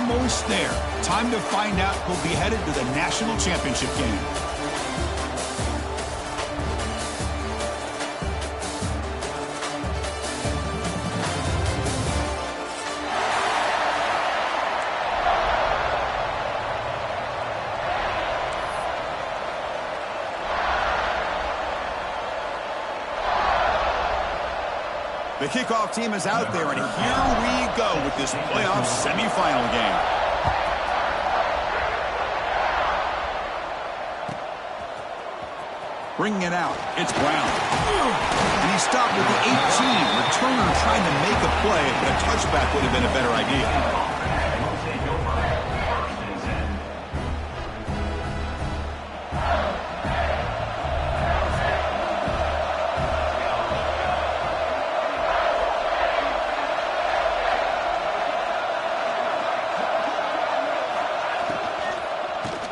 almost there. Time to find out who'll be headed to the national championship game. The kickoff team is out there, and here we go with this playoff semifinal game. Bringing it out, it's Brown. And he stopped with the 18. Returner trying to make a play, but a touchback would have been a better idea.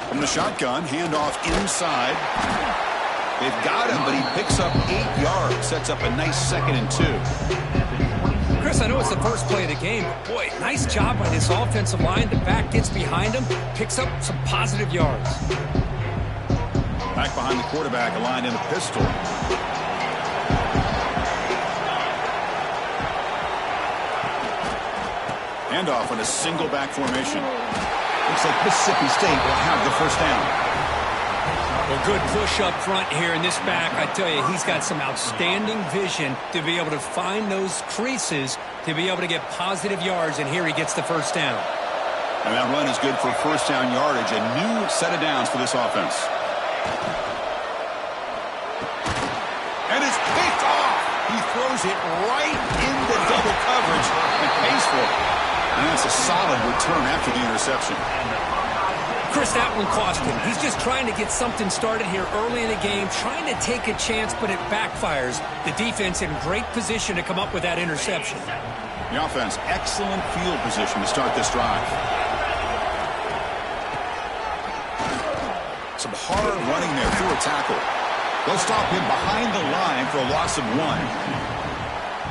From the shotgun, handoff inside. They've got him, but he picks up 8 yards. Sets up a nice 2nd and 2. Chris, I know it's the first play of the game, but boy, nice job by this offensive line. The back gets behind him, picks up some positive yards. Back behind the quarterback, aligned in the pistol. Handoff on a single back formation. Looks like Mississippi State will have the first down. Well, good push up front here in this back. I tell you, he's got some outstanding vision to be able to find those creases, to be able to get positive yards, and here he gets the first down. And that run is good for first down yardage. A new set of downs for this offense. And it's picked off. He throws it right into double coverage and pays for it. And that's a solid return after the interception. Chris, that one cost him. He's just trying to get something started here early in the game, trying to take a chance, but it backfires. The defense in great position to come up with that interception. The offense, excellent field position to start this drive. Some hard running there through a tackle. They'll stop him behind the line for a loss of 1.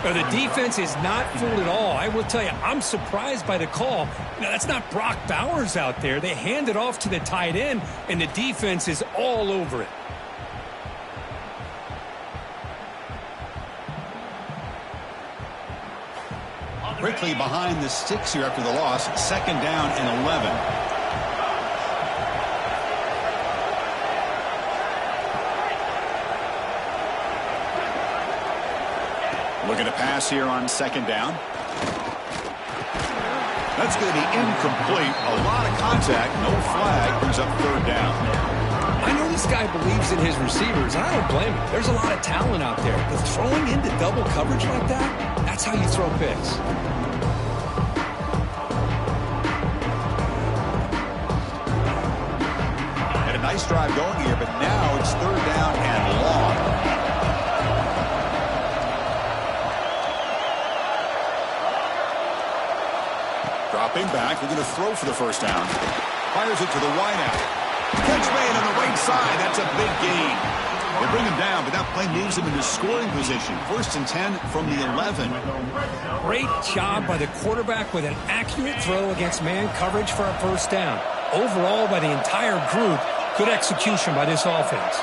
Well, the defense is not fooled at all. I will tell you, I'm surprised by the call. Now, that's not Brock Bowers out there. They hand it off to the tight end, and the defense is all over it. Quickly behind the sticks here after the loss. 2nd down and 11. Looking to pass here on 2nd down. That's going to be incomplete. A lot of contact, no flag. Brings up 3rd down. I know this guy believes in his receivers, and I don't blame him. There's a lot of talent out there. But throwing into double coverage like that, that's how you throw picks. Had a nice drive going here, but now it's 3rd down and long. Dropping back, looking to throw for the first down. Fires it to the wideout. Catch made on the right side. That's a big gain. They bring him down, but that play moves him into scoring position. 1st and 10 from the 11. Great job by the quarterback with an accurate throw against man coverage for a first down. Overall, by the entire group, good execution by this offense.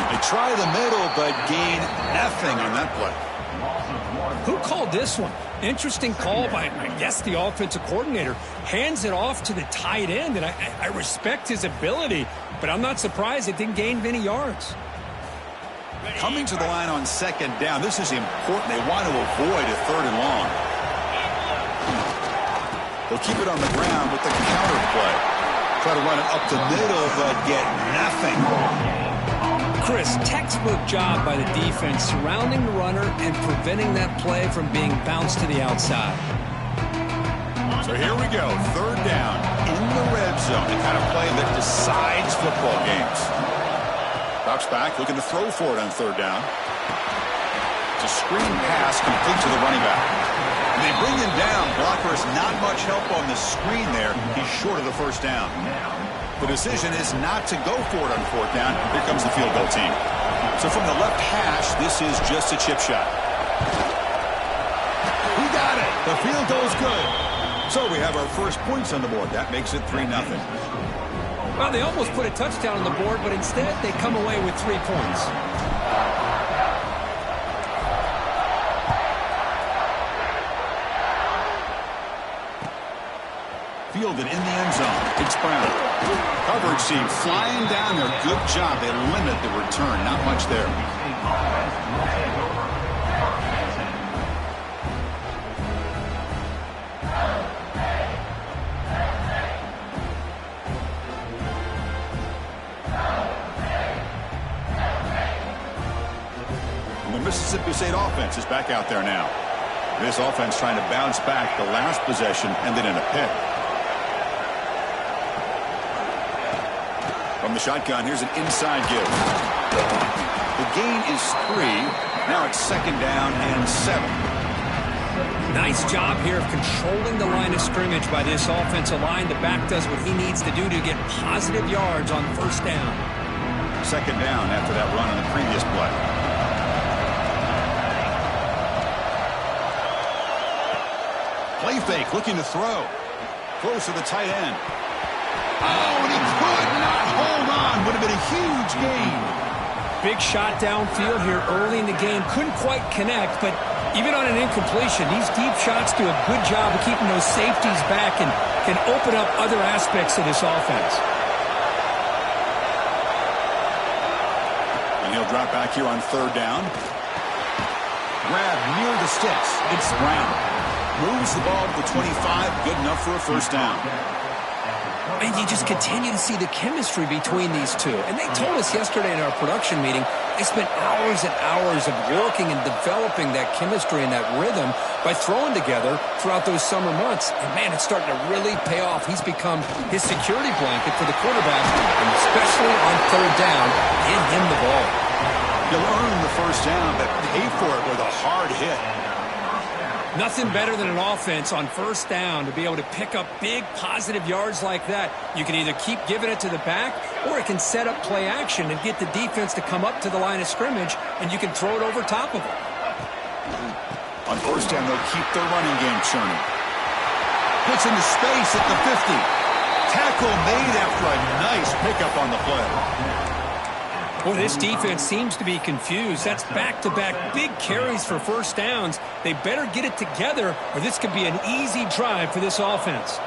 They try the middle, but gain nothing on that play. Who called this one? Interesting call by, I guess, the offensive coordinator. Hands it off to the tight end, and I respect his ability, but I'm not surprised it didn't gain many yards. Coming to the line on 2nd down, this is important. They want to avoid a 3rd and long. They'll keep it on the ground with the counter play. Try to run it up the middle, but get nothing. Chris, textbook job by the defense surrounding the runner and preventing that play from being bounced to the outside. So here we go, 3rd down in the red zone, the kind of play that decides football games. Drops back, looking to throw for it on 3rd down. It's a screen pass complete to the running back. And they bring him down. Blocker is not much help on the screen there. He's short of the first down. The decision is not to go for it on 4th down. Here comes the field goal team. So from the left hash, this is just a chip shot. Who got it? The field goes good. So we have our first points on the board. That makes it 3-0. Well, they almost put a touchdown on the board, but instead they come away with 3 points. Fielded in the end zone. It's Brown. Coverage team flying down there. Good job. They limit the return. Not much there. And the Mississippi State offense is back out there now. This offense trying to bounce back. The last possession ended in a pick. From the shotgun, here's an inside give. The gain is 3. Now it's 2nd down and 7. Nice job here of controlling the line of scrimmage by this offensive line. The back does what he needs to do to get positive yards on 1st down. 2nd down after that run on the previous play. Play fake, looking to throw. Close to the tight end. Oh, and he could not hold on. Would have been a huge gain. Big shot downfield here early in the game. Couldn't quite connect, but even on an incompletion, these deep shots do a good job of keeping those safeties back and can open up other aspects of this offense. And he'll drop back here on 3rd down. Grab near the sticks. It's Brown. Moves the ball to the 25. Good enough for a 1st down. And you just continue to see the chemistry between these two. And they told us yesterday in our production meeting, they spent hours and hours of working and developing that chemistry and that rhythm by throwing together throughout those summer months. And, man, it's starting to really pay off. He's become his security blanket for the quarterback, and especially on 3rd down, give him the ball. He'll earn the 1st down, but pay for it with a hard hit. Nothing better than an offense on 1st down to be able to pick up big positive yards like that. You can either keep giving it to the back, or it can set up play action and get the defense to come up to the line of scrimmage, and you can throw it over top of them. On 1st down, they'll keep their running game churning. Puts into space at the 50. Tackle made after a nice pickup on the play. Well, this defense seems to be confused. That's back-to-back big carries for 1st downs. They better get it together, or this could be an easy drive for this offense.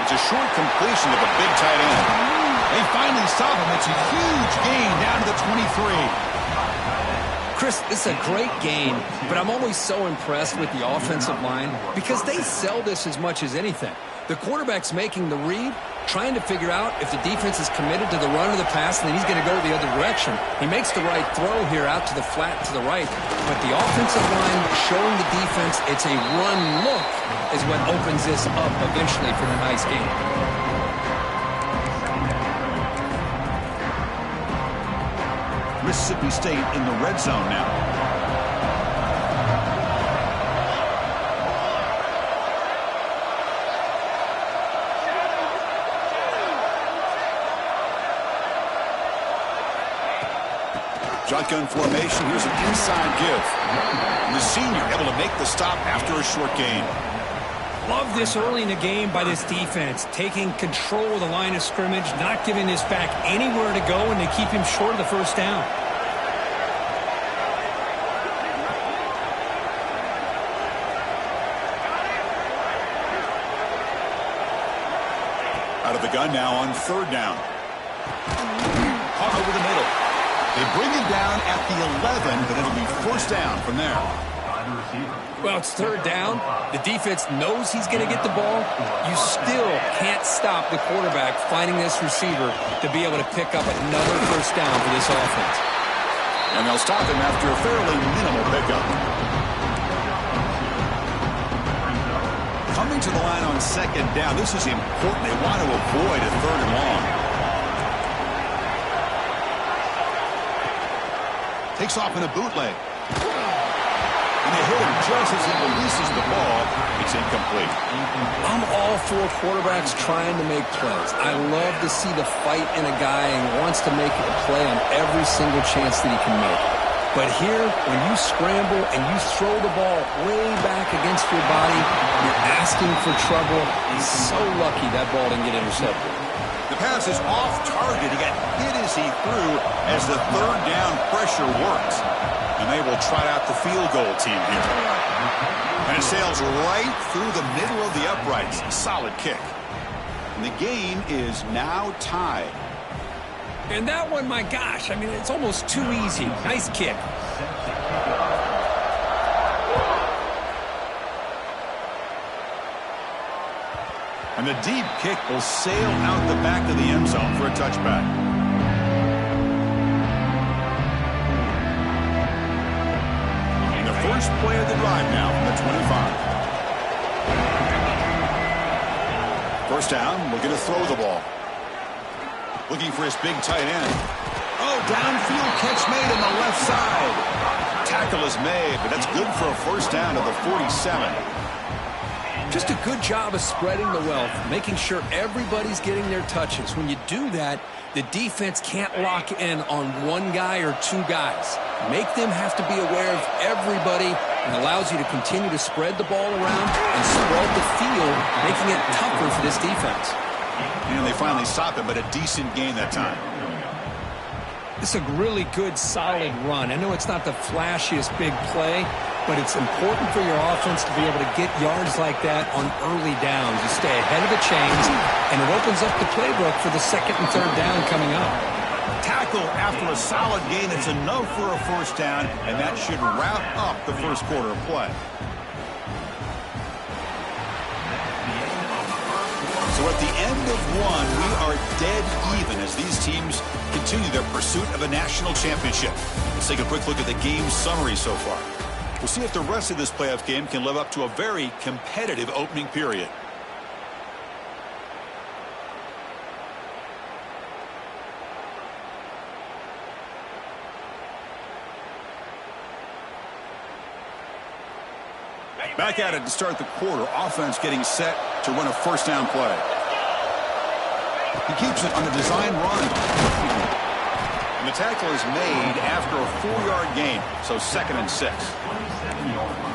It's a short completion of a big tight end. They finally stop him. It's a huge gain down to the 23. Chris, this is a great game, but I'm always so impressed with the offensive line because they sell this as much as anything. The quarterback's making the read, trying to figure out if the defense is committed to the run or the pass, and then he's going to go the other direction. He makes the right throw here out to the flat to the right, but the offensive line showing the defense it's a run look is what opens this up eventually for the nice game. Mississippi State in the red zone now. Shotgun formation. Here's an inside give. The senior able to make the stop after a short gain. Love this early in the game by this defense, taking control of the line of scrimmage, not giving this back anywhere to go, and they keep him short of the 1st down. Out of the gun now on 3rd down. Caught over the middle. They bring it down at the 11, but it'll be 1st down from there. Well, it's 3rd down. The defense knows he's going to get the ball. You still can't stop the quarterback finding this receiver to be able to pick up another 1st down for this offense. And they'll stop him after a fairly minimal pickup. Coming to the line on 2nd down. This is important. They want to avoid a 3rd and long. Takes off in a bootleg. And they hit him just as he releases the ball. It's incomplete. I'm all for quarterbacks trying to make plays. I love to see the fight in a guy and wants to make a play on every single chance that he can make. But here, when you scramble and you throw the ball way back against your body, you're asking for trouble. He's so lucky that ball didn't get intercepted. The pass is off target. He got hit as he threw as the third down pressure worked. And they will trot out the field goal team here. And it sails right through the middle of the uprights. Solid kick. And the game is now tied. And that one, my gosh, I mean, it's almost too easy. Nice kick. And the deep kick will sail out the back of the end zone for a touchback. And the first play of the drive now from the 25. First down, looking to throw the ball. Looking for his big tight end. Oh, downfield catch made on the left side. Tackle is made, but that's good for a first down to the 47. Just a good job of spreading the wealth, making sure everybody's getting their touches. When you do that, the defense can't lock in on one guy or two guys. Make them have to be aware of everybody, and allows you to continue to spread the ball around and spread the field, making it tougher for this defense. And they finally stop it, but a decent gain that time. It's a really good, solid run. I know it's not the flashiest big play, but it's important for your offense to be able to get yards like that on early downs. You stay ahead of the chains, and it opens up the playbook for the second and third down coming up. Tackle after a solid gain. It's enough for a first down, and that should wrap up the first quarter of play. So at the end of one, we are dead even as these teams continue their pursuit of a national championship. Let's take a quick look at the game summary so far. We'll see if the rest of this playoff game can live up to a very competitive opening period. Back at it to start the quarter. Offense getting set to run a first down play. He keeps it on the design run. And the tackle is made after a 4-yard gain. So 2nd and 6.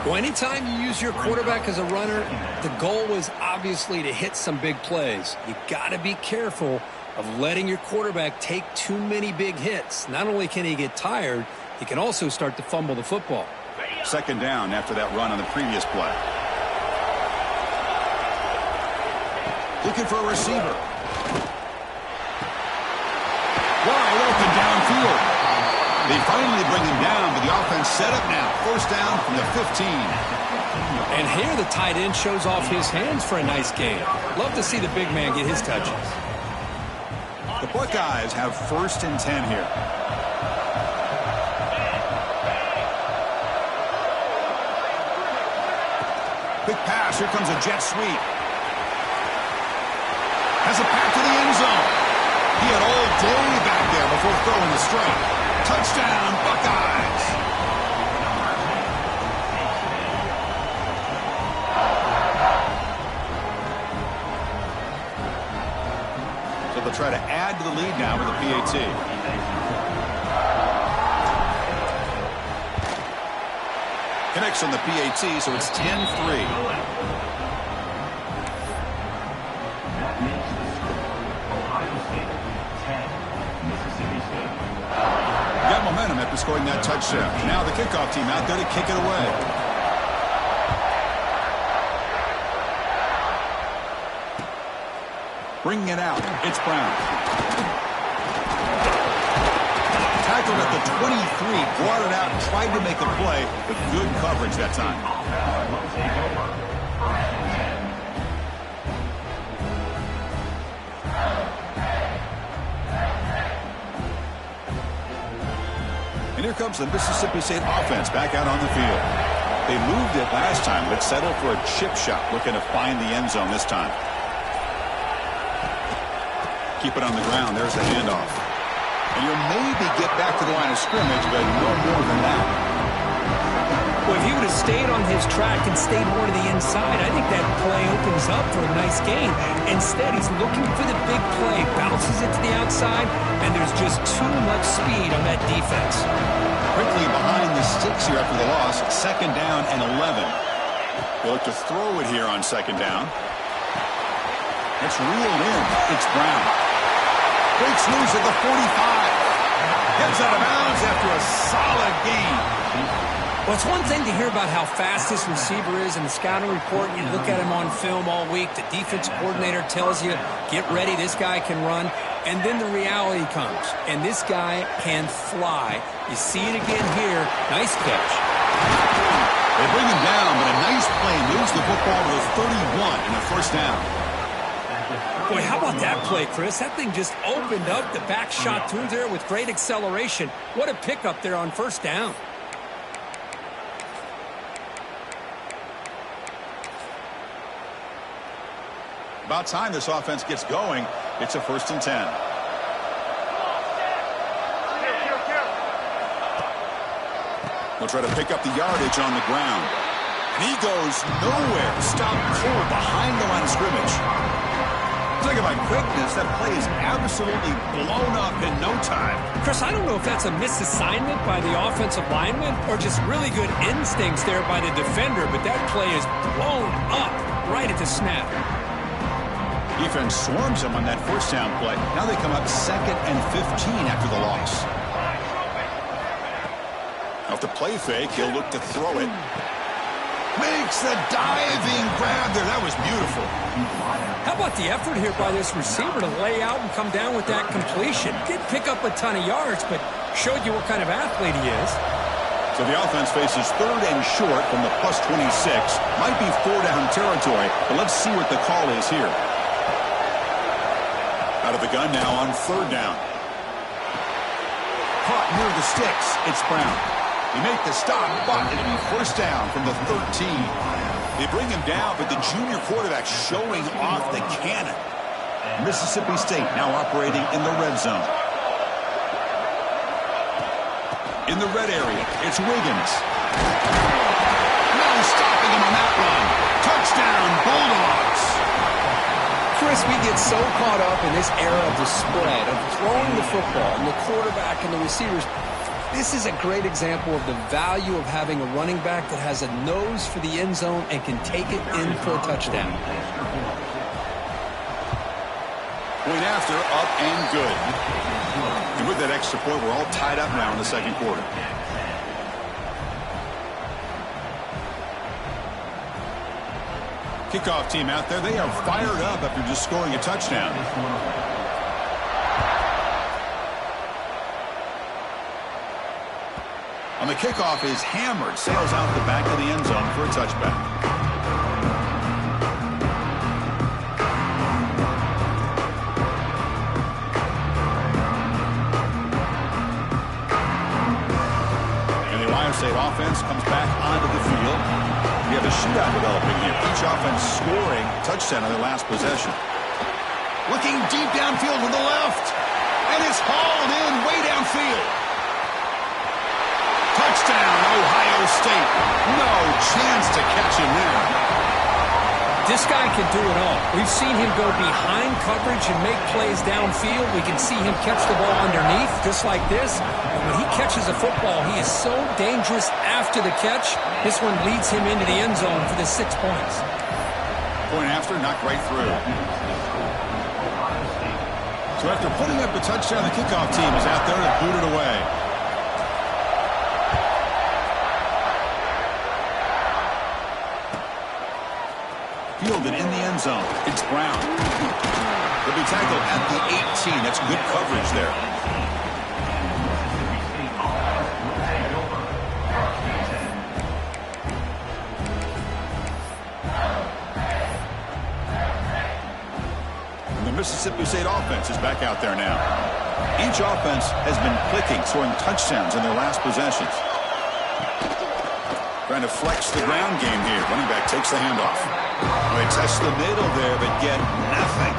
Well, anytime you use your quarterback as a runner, the goal is obviously to hit some big plays. You got to be careful of letting your quarterback take too many big hits. Not only can he get tired, he can also start to fumble the football. 2nd down after that run on the previous play. Looking for a receiver. Wide open downfield. They finally bring him down, but the offense set up now. First down from the 15. And here the tight end shows off his hands for a nice gain. Love to see the big man get his touches. The Buckeyes have 1st and 10 here. Big pass. Here comes a jet sweep. Has a pass to the end zone. He had all day back there before throwing the strike. Touchdown, Buckeyes. So they'll try to add to the lead now with a PAT. Connects on the PAT, so it's 10-3. Got momentum after scoring that touchdown. Now the kickoff team out there to kick it away. Bringing it out. It's Brown. Tackled at the 23, brought it out, and tried to make a play, but good coverage that time. And here comes the Mississippi State offense back out on the field. They moved it last time, but settled for a chip shot, looking to find the end zone this time. Keep it on the ground. There's the handoff. And you'll maybe get back to the line of scrimmage, but no more than that. Well, if he would have stayed on his track and stayed more to the inside, I think that play opens up for a nice gain. Instead, he's looking for the big play, bounces it to the outside, and there's just too much speed on that defense. Quickly behind the sticks here after the loss. Second down and 11. They look to throw it here on second down. It's reeled in. It's Brown. Breaks loose at the 45. Gets out of bounds after a solid gain. Well, it's one thing to hear about how fast this receiver is in the scouting report. You look at him on film all week. The defensive coordinator tells you, get ready, this guy can run. And then the reality comes, and this guy can fly. You see it again here. Nice catch. They bring him down, but a nice play moves the football to the 31 and a first down. Boy, how about that play, Chris? That thing just opened up. The back shot through there with great acceleration. What a pickup there on first down. About time this offense gets going. It's a 1st and 10. They'll try to pick up the yardage on the ground. And he goes nowhere. Stop pull behind the line of scrimmage. Think about quickness. That play is absolutely blown up in no time. Chris, I don't know if that's a misassignment by the offensive lineman or just really good instincts there by the defender, but that play is blown up right at the snap. Defense swarms him on that first down play. Now they come up 2nd and 15 after the loss. Off the play fake, he'll look to throw it. Makes the diving grab there. That was beautiful. How about the effort here by this receiver to lay out and come down with that completion? Didn't pick up a ton of yards, but showed you what kind of athlete he is. So the offense faces 3rd and short from the +26. Might be 4-down territory, but let's see what the call is here. Out of the gun now on 3rd down. Caught near the sticks. It's Brown. They make the stop, but it'll be first down from the 13. They bring him down, but the junior quarterback showing off the cannon. Mississippi State now operating in the red zone. In the red area, it's Wiggins. No stopping him on that run. Touchdown, Bulldogs. Chris, we get so caught up in this era of the spread, of throwing the football, and the quarterback and the receivers. This is a great example of the value of having a running back that has a nose for the end zone and can take it in for a touchdown. Point after, up and good. And with that extra point, we're all tied up now in the second quarter. Kickoff team out there, they are fired up after just scoring a touchdown. On the kickoff is hammered, sails out the back of the end zone for a touchback. And the Ohio State offense comes back onto the field. We have a shootout developing here. Each offense scoring a touchdown on their last possession. Looking deep downfield to the left. And it's hauled in way downfield. Touchdown, Ohio State. No chance to catch him there. This guy can do it all. We've seen him go behind coverage and make plays downfield. We can see him catch the ball underneath, just like this. And when he catches a football, he is so dangerous after the catch. This one leads him into the end zone for the 6 points. Point after, knocked right through. So after putting up a touchdown, the kickoff team is out there to boot it away. Fielded in the end zone. It's Brown. He'll be tackled at the 18. That's good coverage there. And the Mississippi State offense is back out there now. Each offense has been clicking, scoring touchdowns in their last possessions. Trying to flex the ground game here. Running back takes the handoff. They test the middle there, but get nothing.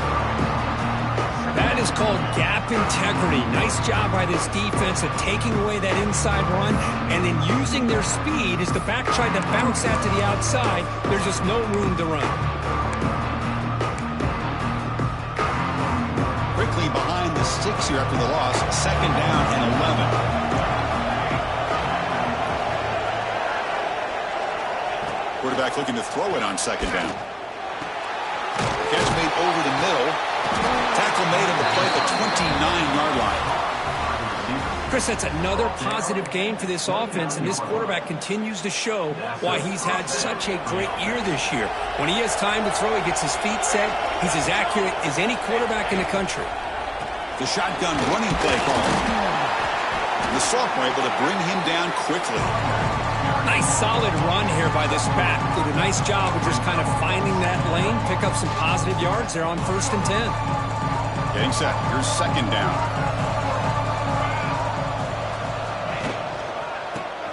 That is called gap integrity. Nice job by this defense of taking away that inside run and then using their speed as the back tried to bounce that to the outside. There's just no room to run. Quickly behind the sticks here after the loss. Second down and 11. Quarterback looking to throw it on second down. Catch made over the middle. Tackle made on the play at the 29-yard line. Chris, that's another positive game for this offense, and this quarterback continues to show why he's had such a great year this year. When he has time to throw, he gets his feet set. He's as accurate as any quarterback in the country. The shotgun running play call. The sophomore able to bring him down quickly. Nice solid run here by this back. Did a nice job of just kind of finding that lane, pick up some positive yards there on 1st and 10. Getting set. Here's second down.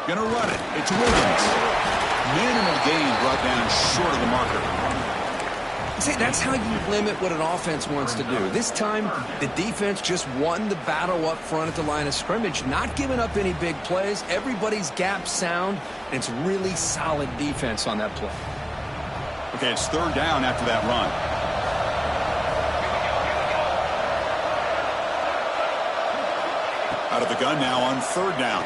Gonna run it. It's Williams. Minimal gain brought down short of the marker. See, that's how you limit what an offense wants to do. This time, the defense just won the battle up front at the line of scrimmage, not giving up any big plays. Everybody's gap sound, and it's really solid defense on that play. Okay, it's third down after that run. Out of the gun now on third down.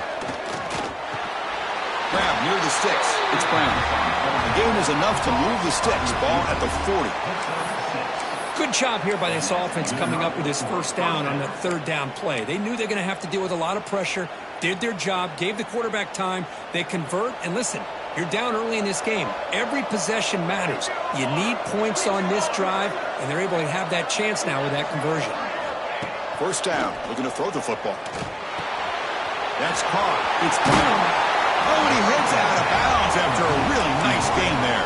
Grab near the sticks. It's Brown. The gain is enough to move the sticks. Ball at the 40. Good job here by this offense coming up with this first down on the third down play. They knew they're going to have to deal with a lot of pressure, did their job, gave the quarterback time. They convert, and listen, you're down early in this game. Every possession matters. You need points on this drive, and they're able to have that chance now with that conversion. First down. Looking to throw the football. That's caught. It's Brown. Oh, and he heads out of bounds after a really nice game there.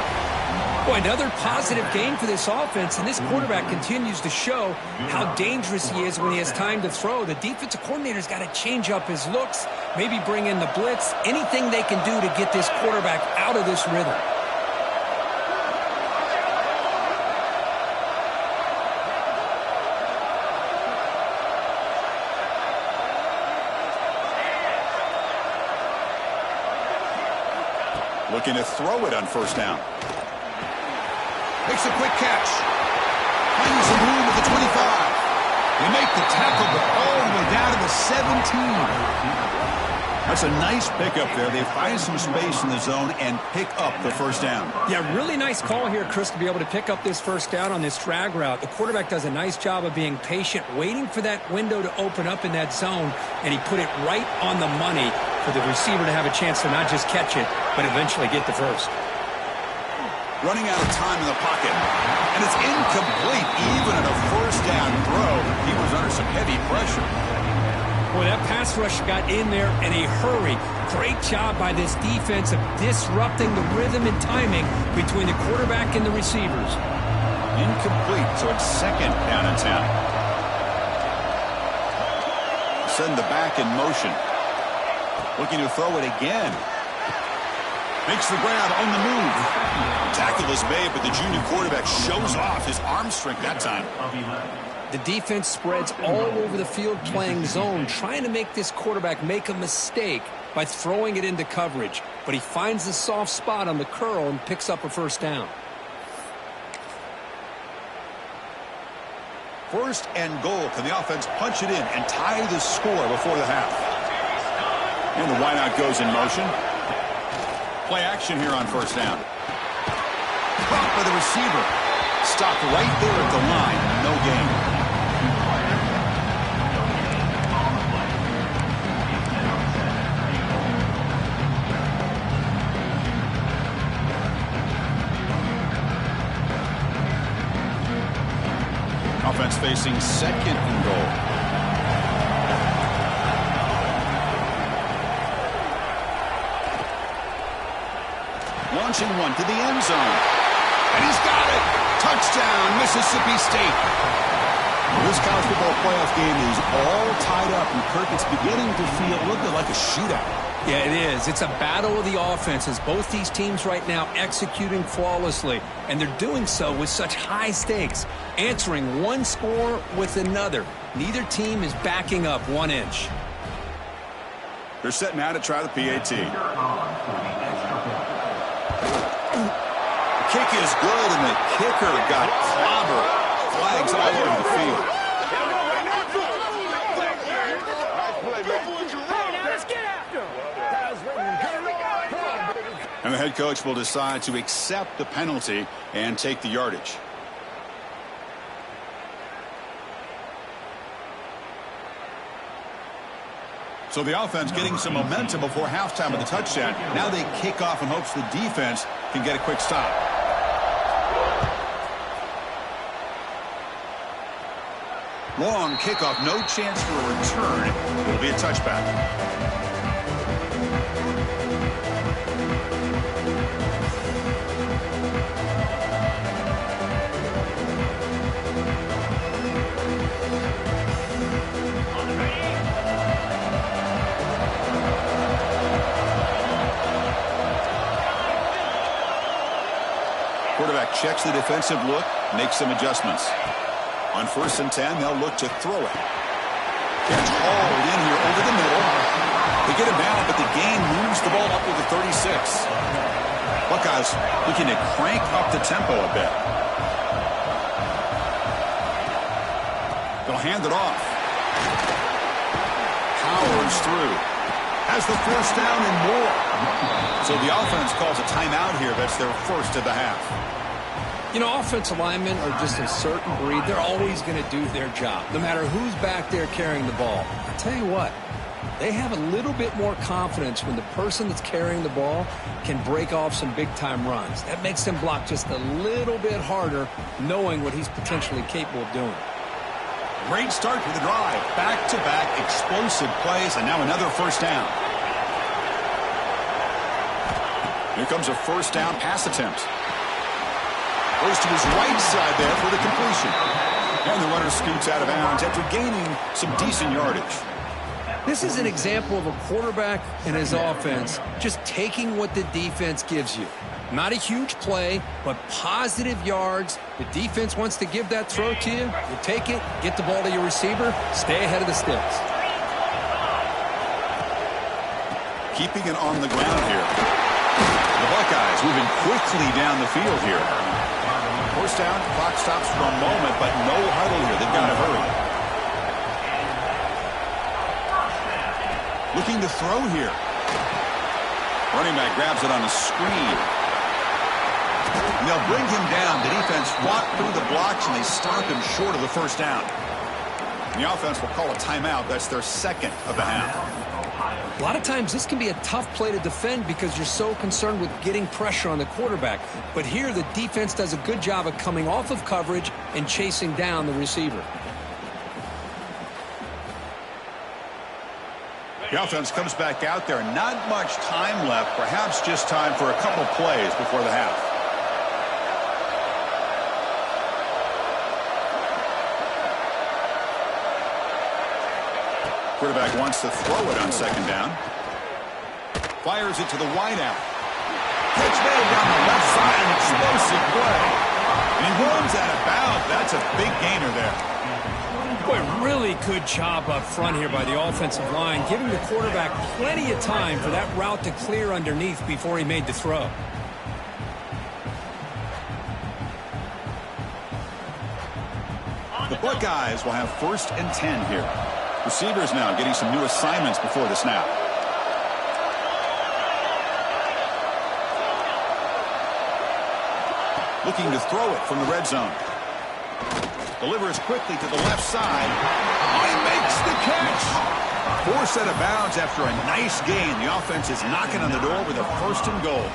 Boy, another positive game for this offense, and this quarterback continues to show how dangerous he is when he has time to throw. The defensive coordinator's got to change up his looks, maybe bring in the blitz, anything they can do to get this quarterback out of this rhythm. Looking to throw it on first down. Makes a quick catch. Finding some room at the 25. They make the tackle, but all the way down to the 17. That's a nice pickup there. They find some space in the zone and pick up the first down. Yeah, really nice call here, Chris, to be able to pick up this first down on this drag route. The quarterback does a nice job of being patient, waiting for that window to open up in that zone, and he put it right on the money for the receiver to have a chance to not just catch it, but eventually get the first. Running out of time in the pocket. And it's incomplete. Even at a first down throw, he was under some heavy pressure. Boy, that pass rush got in there in a hurry. Great job by this defense of disrupting the rhythm and timing between the quarterback and the receivers. Incomplete, so it's second down and 10. Send the back in motion. Looking to throw it again. Makes the grab on the move. Tackle is made, but the junior quarterback shows off his arm strength that time. The defense spreads all over the field playing zone, trying to make this quarterback make a mistake by throwing it into coverage. But he finds the soft spot on the curl and picks up a first down. First and goal. Can the offense punch it in and tie the score before the half? And the wideout goes in motion. Play action here on first down. Caught by the receiver. Stopped right there at the line. No gain. Offense facing second and goal. Launching one to the end zone. And he's got it. Touchdown, Mississippi State. This college football playoff game is all tied up, and Kirk, it's beginning to feel a little bit like a shootout. Yeah, it is. It's a battle of the offenses. Both these teams right now executing flawlessly, and they're doing so with such high stakes, answering one score with another. Neither team is backing up 1 inch. They're setting out to try the PAT. Kick is good, and the kicker got clobbered. Flags all over the field. And the head coach will decide to accept the penalty and take the yardage. So the offense getting some momentum before halftime of the touchdown. Now they kick off in hopes the defense can get a quick stop. Long kickoff, no chance for a return. It'll be a touchback. Quarterback checks the defensive look, makes some adjustments. On 1st and 10, they'll look to throw it. Gets hauled in here over the middle. They get him down, but the gain moves the ball up to the 36. Buckeyes looking to crank up the tempo a bit. They'll hand it off. Powers through. Has the first down and more. So the offense calls a timeout here. That's their first of the half. You know, offensive linemen are just a certain breed. They're always going to do their job, no matter who's back there carrying the ball. I tell you what, they have a little bit more confidence when the person that's carrying the ball can break off some big-time runs. That makes them block just a little bit harder, knowing what he's potentially capable of doing. Great start to the drive. Back-to-back explosive plays, and now another first down. Here comes a first down pass attempt. Goes to his right side there for the completion. And the runner scoots out of bounds after gaining some decent yardage. This is an example of a quarterback and his offense just taking what the defense gives you. Not a huge play, but positive yards. The defense wants to give that throw to you. You take it, get the ball to your receiver, stay ahead of the sticks. Keeping it on the ground here. The Buckeyes moving quickly down the field here. First down, clock stops for a moment, but no huddle here. They've got to hurry. Looking to throw here. Running back grabs it on a screen. And they'll bring him down. The defense walked through the blocks, and they stop him short of the first down. And the offense will call a timeout. That's their second of the half. A lot of times this can be a tough play to defend because you're so concerned with getting pressure on the quarterback. But here the defense does a good job of coming off of coverage and chasing down the receiver. The offense comes back out there. Not much time left. Perhaps just time for a couple plays before the half. Quarterback wants to throw it on second down. Fires it to the wideout. Catch made down the left side. An explosive play. And he runs out of bounds. That's a big gainer there. Boy, really good job up front here by the offensive line, giving the quarterback plenty of time for that route to clear underneath before he made the throw. The Buckeyes will have 1st and 10 here. Receivers now getting some new assignments before the snap. Looking to throw it from the red zone. Delivers quickly to the left side. Oh, he makes the catch. Forced out of bounds after a nice gain. The offense is knocking on the door with a 1st and goal.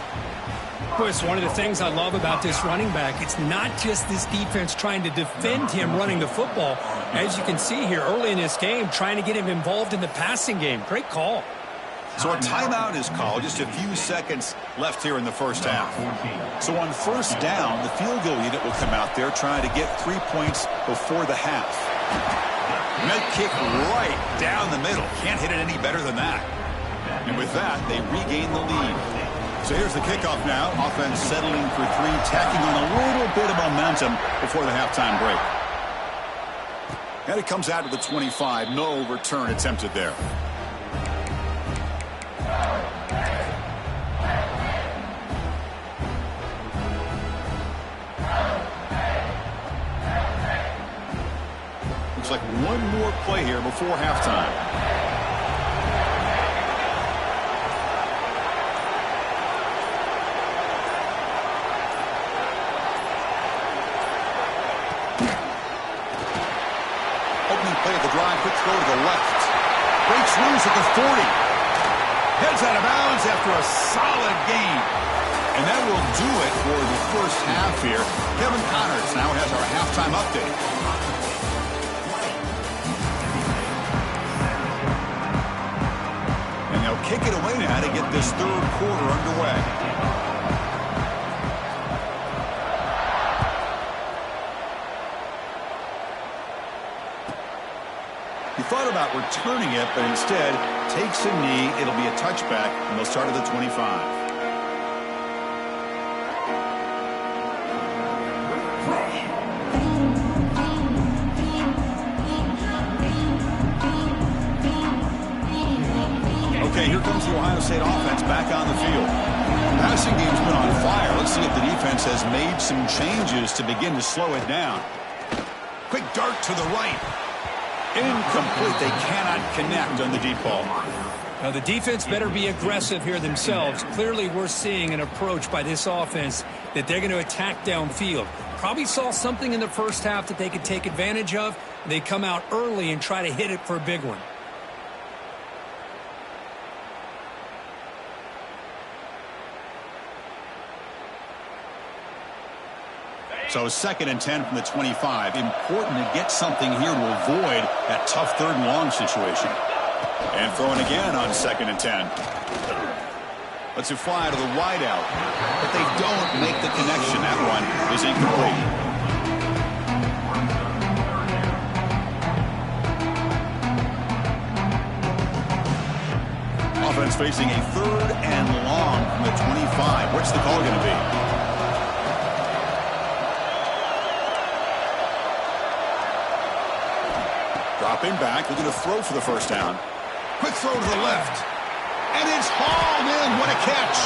Boy, it's one of the things I love about this running back. It's not just this defense trying to defend him running the football. As you can see here early in this game, trying to get him involved in the passing game. Great call. So a timeout is called. Just a few seconds left here in the first half. So on first down, the field goal unit will come out there trying to get 3 points before the half. And that kick right down the middle. Can't hit it any better than that. And with that, they regain the lead. So here's the kickoff now. Offense settling for 3, tacking on a little bit of momentum before the halftime break. And it comes out to the 25. No return attempted there. Looks like one more play here before halftime. throw to the left. Breaks loose at the 40. Heads out of bounds after a solid gain. And that will do it for the first half here. Kevin Connors now has our halftime update. And they'll kick it away now to get this third quarter underway. He thought about returning it, but instead takes a knee. It'll be a touchback, and they'll start at the 25. Okay, here comes the Ohio State offense back on the field. Passing game's been on fire. Let's see if the defense has made some changes to begin to slow it down. Quick dart to the right. Incomplete. They cannot connect on the deep ball. Now, the defense better be aggressive here themselves. Clearly, we're seeing an approach by this offense that they're going to attack downfield. Probably saw something in the first half that they could take advantage of. They come out early and try to hit it for a big one. So 2nd and 10 from the 25. Important to get something here to avoid that tough 3rd and long situation. And throwing again on 2nd and 10. Lets it fly to the wideout. But they don't make the connection. That one is incomplete. Offense facing a 3rd and long from the 25. What's the call going to be? Dropping back, looking to throw for the first down. Quick throw to the left. And it's hauled in. What a catch.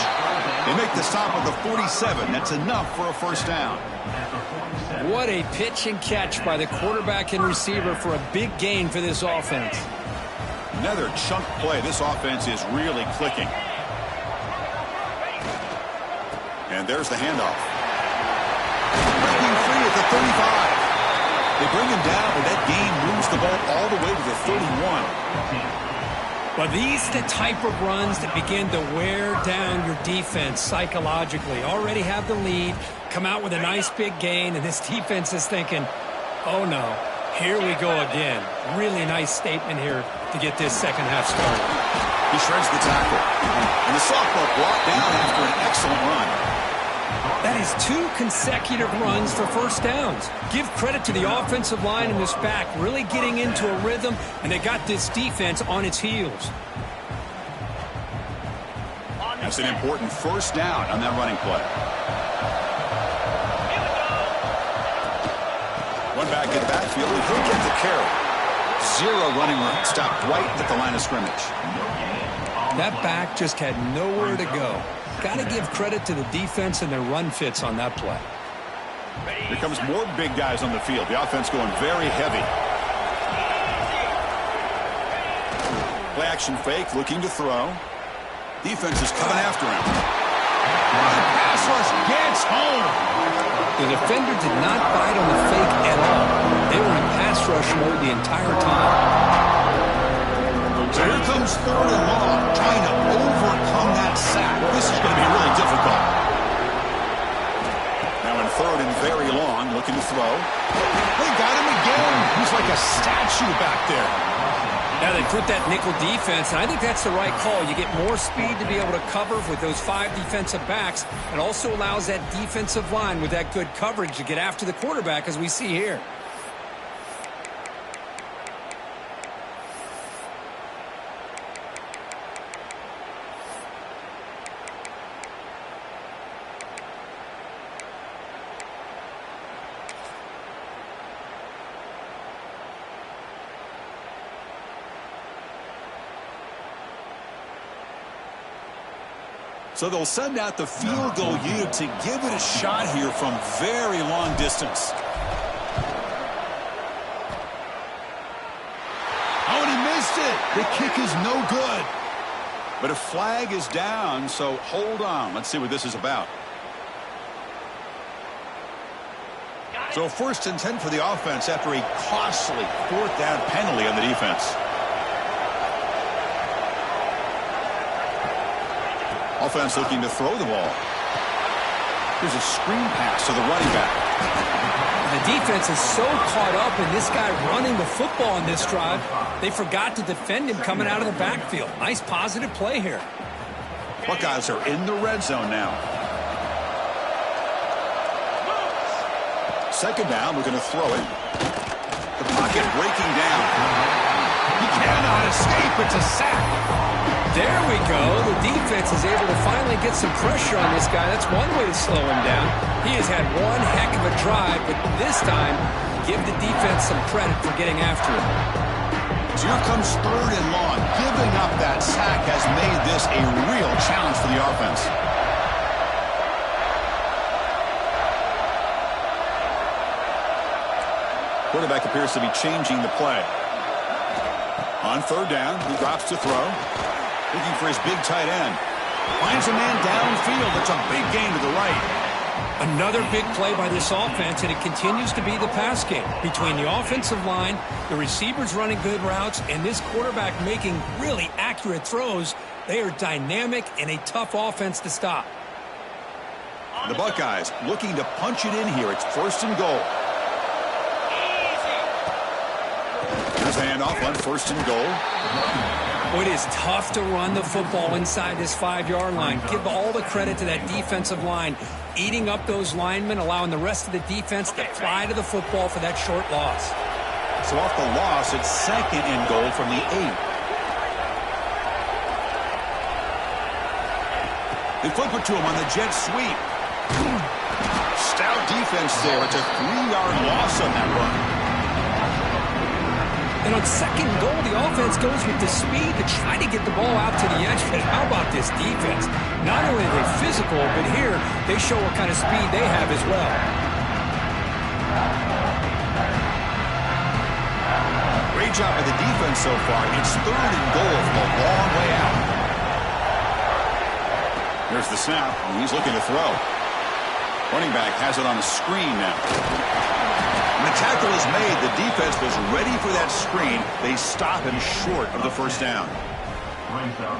They make the stop at the 47. That's enough for a first down. What a pitch and catch by the quarterback and receiver for a big gain for this offense. Another chunk play. This offense is really clicking. And there's the handoff. Breaking free at the 35. They bring him down, but that gain moves the ball all the way to the 31. Well, these are the type of runs that begin to wear down your defense psychologically. Already have the lead, come out with a nice big gain, and this defense is thinking, oh no, here we go again. Really nice statement here to get this second half started. He shreds the tackle. And the sophomore brought down after an excellent run. That is 2 consecutive runs for first downs. Give credit to the offensive line and this back, really getting into a rhythm, and they got this defense on its heels. That's an important first down on that running play. One back in the backfield, and he'll get the carry. 0 running room, stopped right at the line of scrimmage. That back just had nowhere to go. Got to give credit to the defense and their run fits on that play. Here comes more big guys on the field. The offense going very heavy. Play action fake, looking to throw. Defense is coming after him. The pass rush gets home. The defender did not bite on the fake at all. They were in pass rush mode the entire time. So here comes 3rd and long, trying to overcome that sack. This is going to be really difficult. Now in 3rd and very long, looking to throw. They got him again. He's like a statue back there. Now they put that nickel defense, and I think that's the right call. You get more speed to be able to cover with those 5 defensive backs. It also allows that defensive line with that good coverage to get after the quarterback, as we see here. So they'll send out the field goal unit to give it a shot here from very long distance. Oh, and he missed it. The kick is no good. But a flag is down, so hold on. Let's see what this is about. So 1st and 10 for the offense after a costly 4th down penalty on the defense. Offense looking to throw the ball. Here's a screen pass to the running back. The defense is so caught up in this guy running the football on this drive, they forgot to defend him coming out of the backfield. Nice positive play here. Buckeyes are in the red zone now. 2nd down, we're going to throw it. The pocket breaking down. He cannot escape. It's a sack. There we go. The defense is able to finally get some pressure on this guy. That's one way to slow him down. He has had one heck of a drive, but this time, give the defense some credit for getting after him. So here comes 3rd and long. Giving up that sack has made this a real challenge for the offense. Quarterback appears to be changing the play. On 3rd down, he drops to throw. Looking for his big tight end. Finds a man downfield. It's a big gain to the right. Another big play by this offense, and it continues to be the pass game. Between the offensive line, the receivers running good routes, and this quarterback making really accurate throws, they are dynamic and a tough offense to stop. The Buckeyes looking to punch it in here. It's 1st and goal. Here's a handoff on 1st and goal. It is tough to run the football inside this 5-yard line. Give all the credit to that defensive line, eating up those linemen, allowing the rest of the defense to fly to the football for that short loss. So off the loss, it's 2nd and goal from the 8. They flip it to him on the jet sweep. Stout defense there. It's a 3-yard loss on that run. And on 2nd goal, the offense goes with the speed to try to get the ball out to the edge. But how about this defense? Not only are they physical, but here they show what kind of speed they have as well. Great job by the defense so far. It's 3rd and goal from a long way out. There's the snap, and he's looking to throw. Running back has it on a screen now. When the tackle is made, the defense was ready for that screen. They stop him short of the 1st down.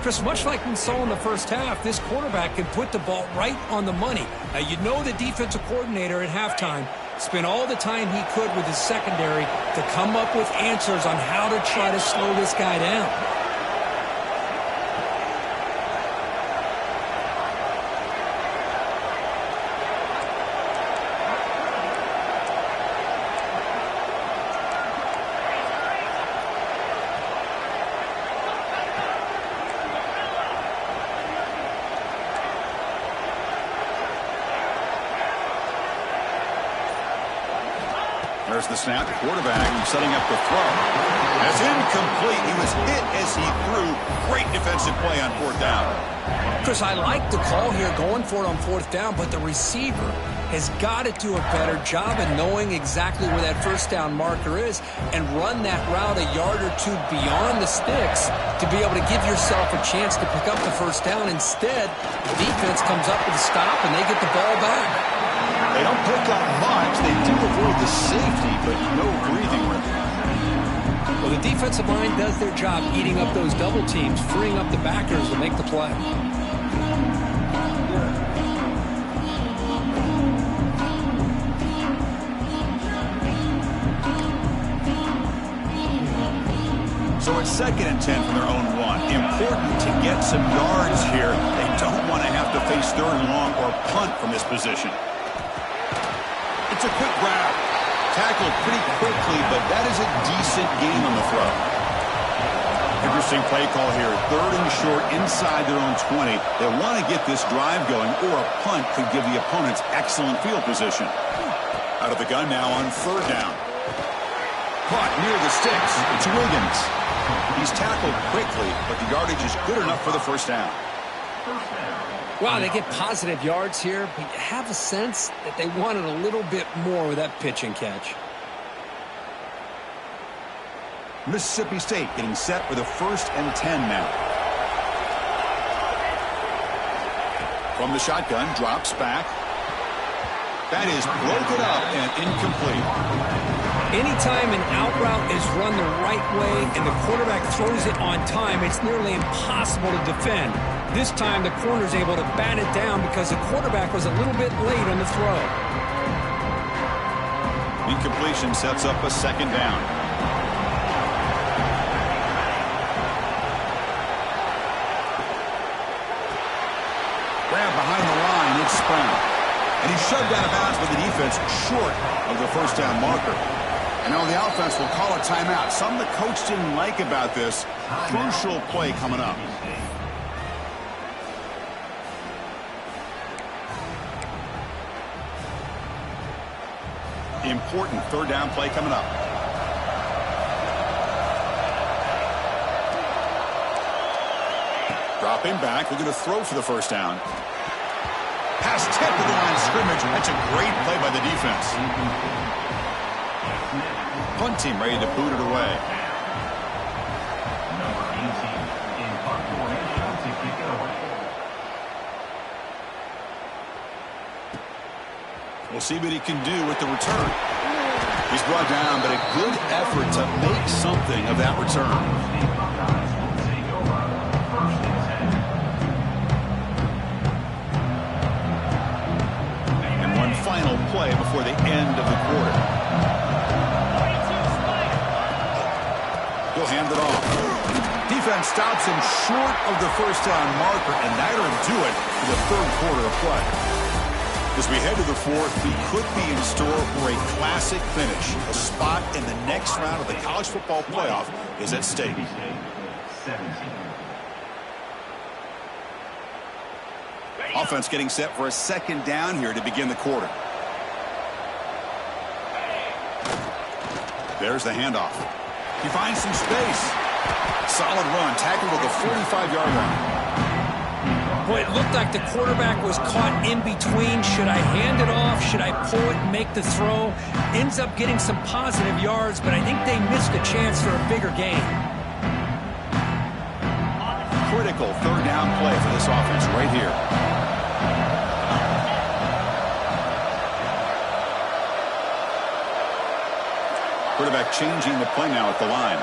Chris, much like we saw in the first half, this quarterback can put the ball right on the money. Now, you know the defensive coordinator at halftime spent all the time he could with his secondary to come up with answers on how to try to slow this guy down. There's the snap. The quarterback setting up the throw. That's incomplete. He was hit as he threw. Great defensive play on 4th down. Chris, I like the call here going for it on 4th down, but the receiver has got to do a better job of knowing exactly where that 1st down marker is and run that route a yard or two beyond the sticks to be able to give yourself a chance to pick up the 1st down. Instead, the defense comes up with a stop and they get the ball back. They don't pick up much. They do avoid the safety, but no breathing room. Well, the defensive line does their job eating up those double teams, freeing up the backers to make the play. So it's 2nd and 10 from their own 1. Important to get some yards here. They don't want to have to face 3rd and long or punt from this position. It's a quick grab. Tackled pretty quickly, but that is a decent gain on the throw. Interesting play call here. 3rd and short inside their own 20. They want to get this drive going, or a punt could give the opponents excellent field position. Out of the gun now on 3rd down. Caught near the sticks. It's Wiggins. He's tackled quickly, but the yardage is good enough for the 1st down. Wow, they get positive yards here, but you have a sense that they wanted a little bit more with that pitch and catch. Mississippi State getting set for the 1st and 10 now. From the shotgun, drops back. That is broken up and incomplete. Anytime an out route is run the right way and the quarterback throws it on time, it's nearly impossible to defend. This time, the corner's able to bat it down because the quarterback was a little bit late on the throw. Incompletion sets up a second down. Grab behind the line, it's Brown. And he's shoved out of bounds by the defense short of the first down marker. And now the offense will call a timeout. Something the coach didn't like about this. Crucial play coming up. Important third down play coming up. Dropping back, looking to throw for the first down. Pass tip to the line of scrimmage. That's a great play by the defense. Punt team ready to boot it away. We'll see what he can do with the return. He's brought down, but a good effort to make something of that return. And one final play before the end of the quarter. He'll hand it off. Defense stops him short of the first down marker, and that'll do it for the third quarter of play. As we head to the fourth, we could be in store for a classic finish. A spot in the next round of the college football playoff is at stake. Offense getting set for a second down here to begin the quarter. There's the handoff. He finds some space. Solid run, tackled at the 45-yard line. Boy, it looked like the quarterback was caught in between. Should I hand it off? Should I pull it and make the throw? Ends up getting some positive yards, but I think they missed a chance for a bigger gain. Critical third down play for this offense right here. Quarterback changing the play now at the line.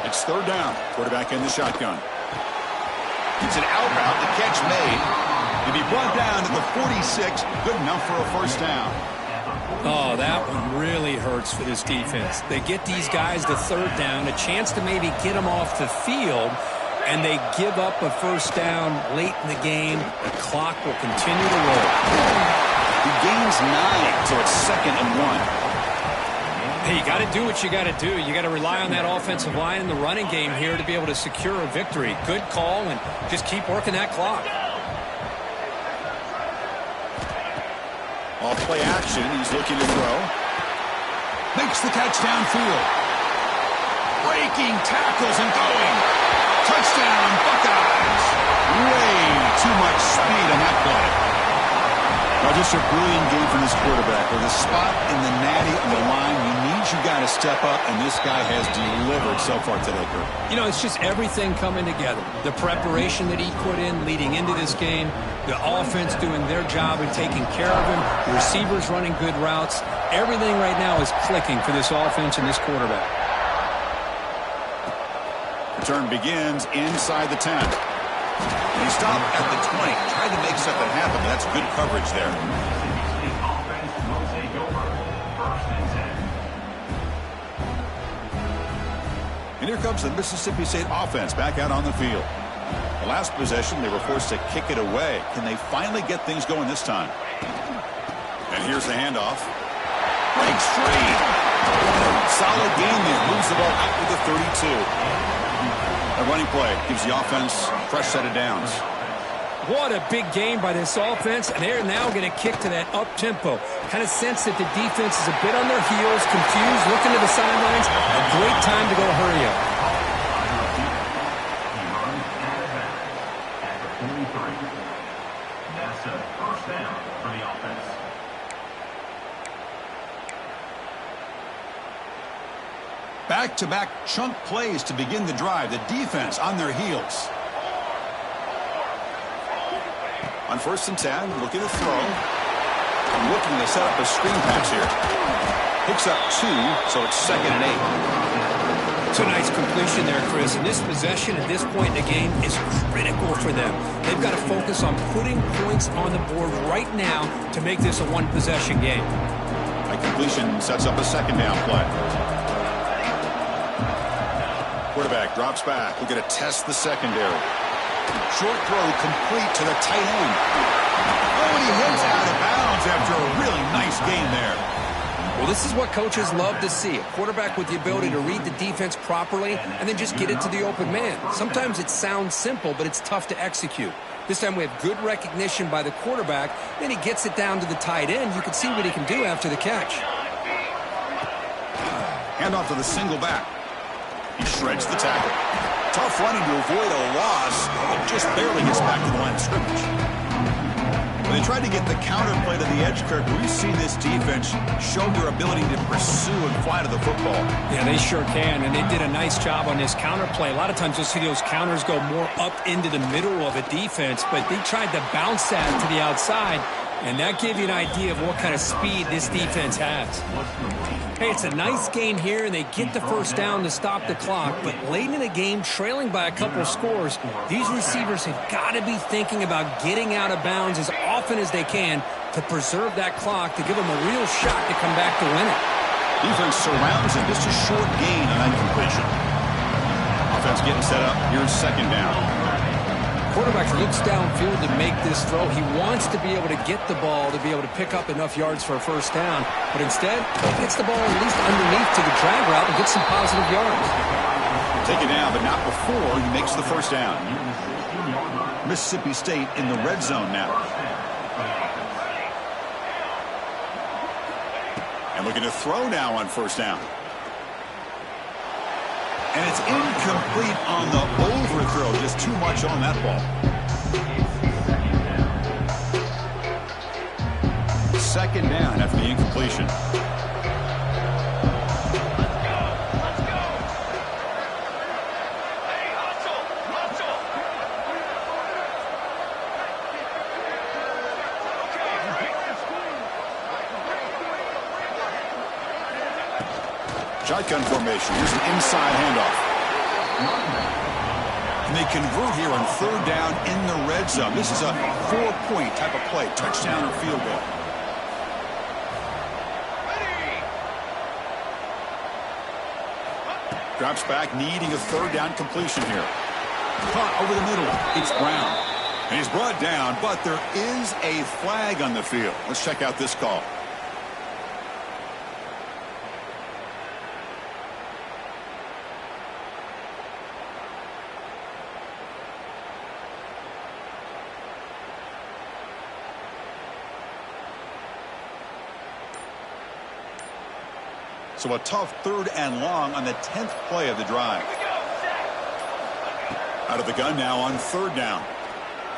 It's third down. Quarterback in the shotgun. It's an out route. The catch made. He'll be brought down to the 46. Good enough for a first down. Oh, that one really hurts for this defense. They get these guys the third down, a chance to maybe get them off the field, and they give up a first down late in the game. The clock will continue to roll. He gains 9, so it's 2nd and 1. Hey, you got to do what you got to do. You got to rely on that offensive line in the running game here to be able to secure a victory. Good call, and just keep working that clock. Off play action, he's looking to throw. Makes the catch downfield. Breaking tackles and going. Touchdown, Buckeyes. Way too much speed on that play. Well, just a brilliant game from this quarterback. With a spot in the natty on the line, you got to step up, and this guy has delivered so far today, Kurt. You know, it's just everything coming together. The preparation that he put in leading into this game, the offense doing their job and taking care of him, the receivers running good routes. Everything right now is clicking for this offense and this quarterback. Return begins inside the 10. And he stopped at the 20. Tried to make something happen, but that's good coverage there. And here comes the Mississippi State offense back out on the field. The last possession, they were forced to kick it away. Can they finally get things going this time? And here's the handoff. Breaks free. Solid game there. Moves the ball out to the 32. A running play gives the offense a fresh set of downs. What a big game by this offense, and they're now going to kick to that up-tempo. Kind of sense that the defense is a bit on their heels, confused, looking to the sidelines. A great time to go hurry up. That's a first down for the offense. Back-to-back chunk plays to begin the drive. The defense on their heels. On 1st and 10, looking to throw. Looking to set up a screen pass here. Picks up 2, so it's 2nd and 8. It's a nice completion there, Chris. And this possession at this point in the game is critical for them. They've got to focus on putting points on the board right now to make this a one-possession game. That completion sets up a 2nd down play. Quarterback drops back. We're going to test the secondary. Short throw complete to the tight end. Oh, and he heads out of bounds after a really nice game there. Well, this is what coaches love to see. A quarterback with the ability to read the defense properly and then just get it to the open man. Sometimes it sounds simple, but it's tough to execute. This time we have good recognition by the quarterback. Then he gets it down to the tight end. You can see what he can do after the catch. Handoff to the single back. He shreds the tackle. Tough running to avoid a loss, but just barely gets back to the line of scrimmage. When they tried to get the counter play to the edge, Kirk, we've seen this defense show their ability to pursue and fly to the football. Yeah, they sure can, and they did a nice job on this counter play. A lot of times you'll see those counters go more up into the middle of a defense, but they tried to bounce that to the outside, and that gave you an idea of what kind of speed this defense has. Hey, it's a nice game here, and they get the first down to stop the clock. But late in the game, trailing by a couple of scores, these receivers have got to be thinking about getting out of bounds as often as they can to preserve that clock to give them a real shot to come back to win it. Defense surrounds him. Just a short gain on that completion. Offense getting set up. Here's 2nd down. Quarterback looks downfield to make this throw. He wants to be able to get the ball to be able to pick up enough yards for a first down. But instead, he gets the ball at least underneath to the drag route and gets some positive yards. Take it down, but not before he makes the first down. Mississippi State in the red zone now. And looking to throw now on 1st down. And it's incomplete on the overthrow. Just too much on that ball. 2nd down after the incompletion. Let's go. Hey, hustle. Shotgun formation. Here's an inside handoff. And they convert here on 3rd down in the red zone. This is a 4-point type of play. Touchdown or field goal. Drops back, needing a 3rd down completion here. Caught over the middle. It's Brown. And he's brought down, but there is a flag on the field. Let's check out this call. So a tough 3rd and long on the 10th play of the drive. Out of the gun now on 3rd down.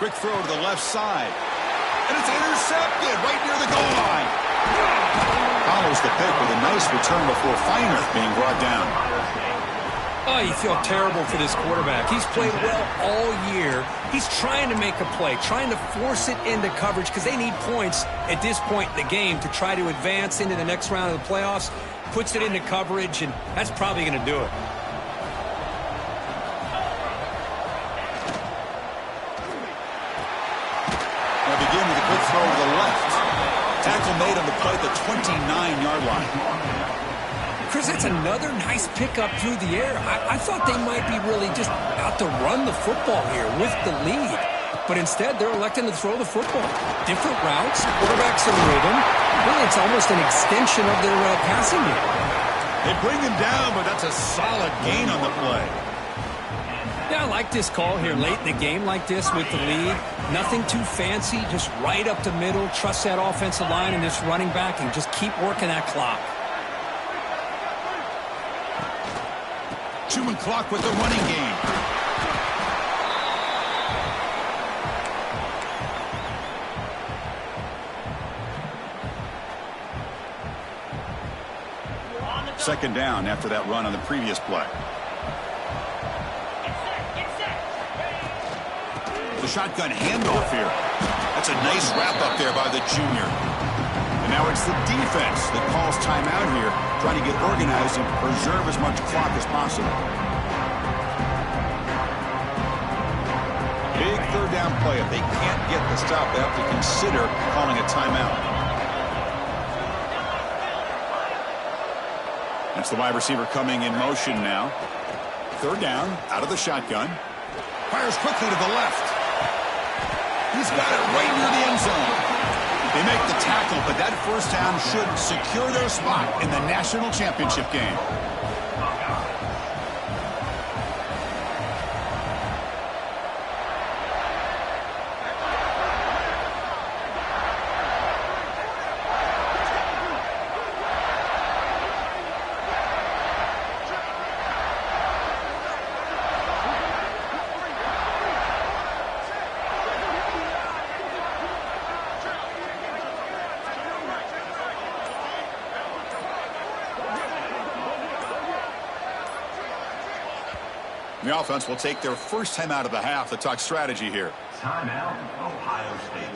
Quick throw to the left side. And it's intercepted right near the goal line. Follows the pick with a nice return before Feinert being brought down. Oh, you feel terrible for this quarterback. He's played well all year. He's trying to make a play, trying to force it into coverage because they need points at this point in the game to try to advance into the next round of the playoffs. Puts it into coverage, and that's probably going to do it. They'll begin with a quick throw to the left. Tackle made on the play at the 29-yard line. Chris, that's another nice pickup through the air. I thought they might be really just out to run the football here with the lead. But instead, they're electing to throw the football. Different routes, quarterbacks in rhythm. Really, it's almost an extension of their passing game. They bring him down, but that's a solid gain on the play. Yeah, I like this call here late in the game like this with the lead. Nothing too fancy, just right up the middle. Trust that offensive line and this running back and just keep working that clock. Chewing clock with the running game. Second down after that run on the previous play. The shotgun handoff here. That's a nice wrap up there by the junior. And now it's the defense that calls timeout here, trying to get organized and preserve as much clock as possible. Big third down play. If they can't get the stop, they have to consider calling a timeout. That's the wide receiver coming in motion now. Third down, out of the shotgun. Fires quickly to the left. He's got it right near the end zone. They make the tackle, but that first down should secure their spot in the national championship game. The offense will take their first time out of the half to talk strategy here. Timeout, Ohio State.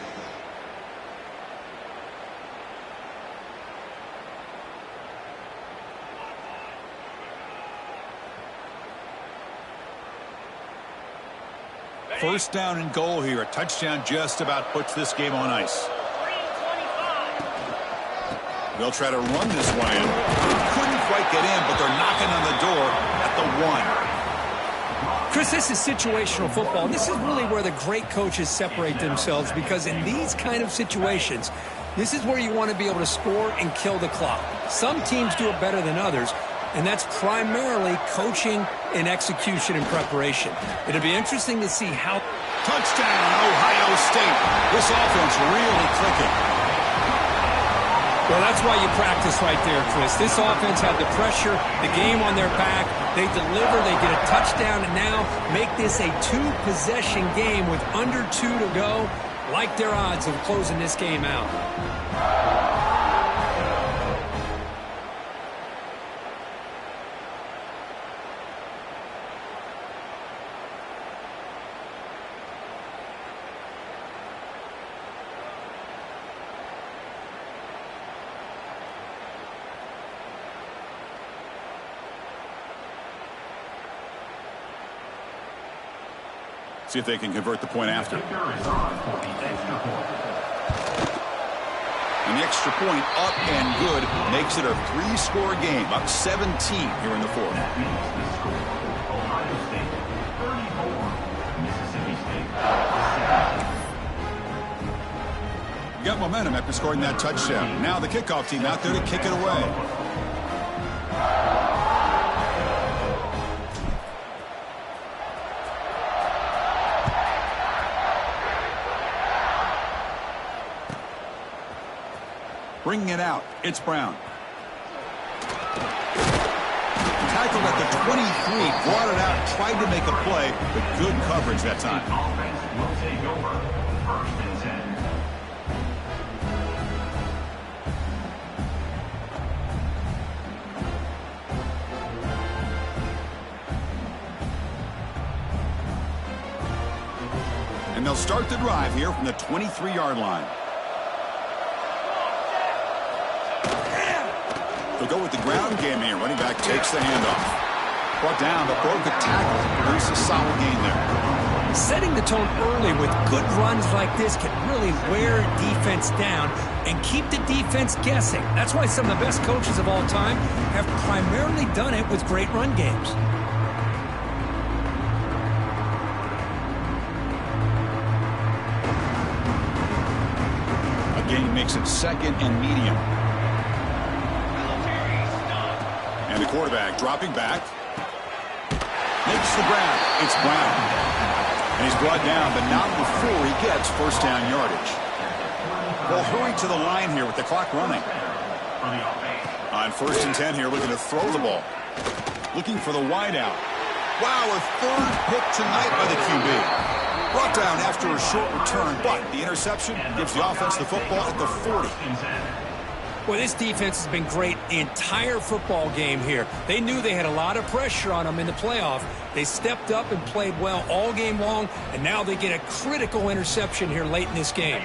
First down and goal here. A touchdown just about puts this game on ice. They'll try to run this one in. Couldn't quite get in, but they're knocking on the door at the 1. Chris, this is situational football. This is really where the great coaches separate themselves, because in these kind of situations, this is where you want to be able to score and kill the clock. Some teams do it better than others, and that's primarily coaching and execution and preparation. It'll be interesting to see how... Touchdown, Ohio State. This offense really clicking. Well, that's why you practice right there, Chris. This offense had the pressure, the game on their back. They deliver, they get a touchdown, and now make this a two-possession game with under 2 to go. Like their odds of closing this game out. See if they can convert the point after. And the extra point up and good makes it a 3-score game, up 17 here in the fourth. That means the score, Ohio State 34, Mississippi State 7. Got momentum after scoring that touchdown. Now the kickoff team out there to kick it away. Bringing it out, it's Brown. Tackled at the 23, brought it out, tried to make a play, but good coverage that time. Offense will take over, 1st and 10. And they'll start the drive here from the 23-yard line. They'll go with the ground game here. Running back takes the handoff. Brought down, but broke a tackle to produce a solid gain there. Setting the tone early with good runs like this can really wear defense down and keep the defense guessing. That's why some of the best coaches of all time have primarily done it with great run games. A gain makes it 2nd and medium. And the quarterback dropping back. Makes the grab. It's Brown. And he's brought down, but not before he gets first down yardage. They'll hurry to the line here with the clock running. On 1st and 10 here, looking to throw the ball. Looking for the wide out. Wow, a 3rd pick tonight by the QB. Brought down after a short return, but the interception gives the offense the football at the 40. Well, this defense has been great the entire football game here. They knew they had a lot of pressure on them in the playoff. They stepped up and played well all game long, and now they get a critical interception here late in this game.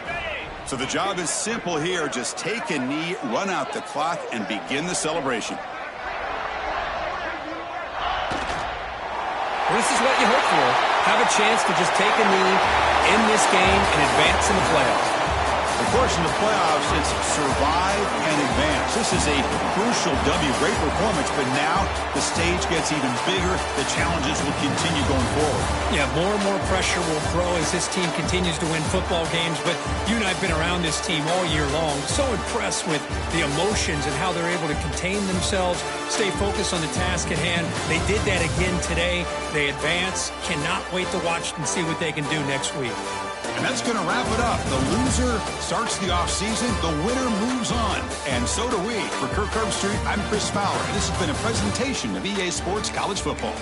So the job is simple here. Just take a knee, run out the clock, and begin the celebration. Well, this is what you hope for. Have a chance to just take a knee in this game and advance in the playoffs. Of course, in the playoffs, it's survive and advance. This is a crucial W. Great performance, but now the stage gets even bigger. The challenges will continue going forward. Yeah, more and more pressure will grow as this team continues to win football games, but you and I have been around this team all year long. So impressed with the emotions and how they're able to contain themselves, stay focused on the task at hand. They did that again today. They advance. Cannot wait to watch and see what they can do next week. And that's going to wrap it up. The loser starts the offseason. The winner moves on. And so do we. For Kirk Herbstreit, I'm Chris Fowler. And this has been a presentation of EA Sports College Football.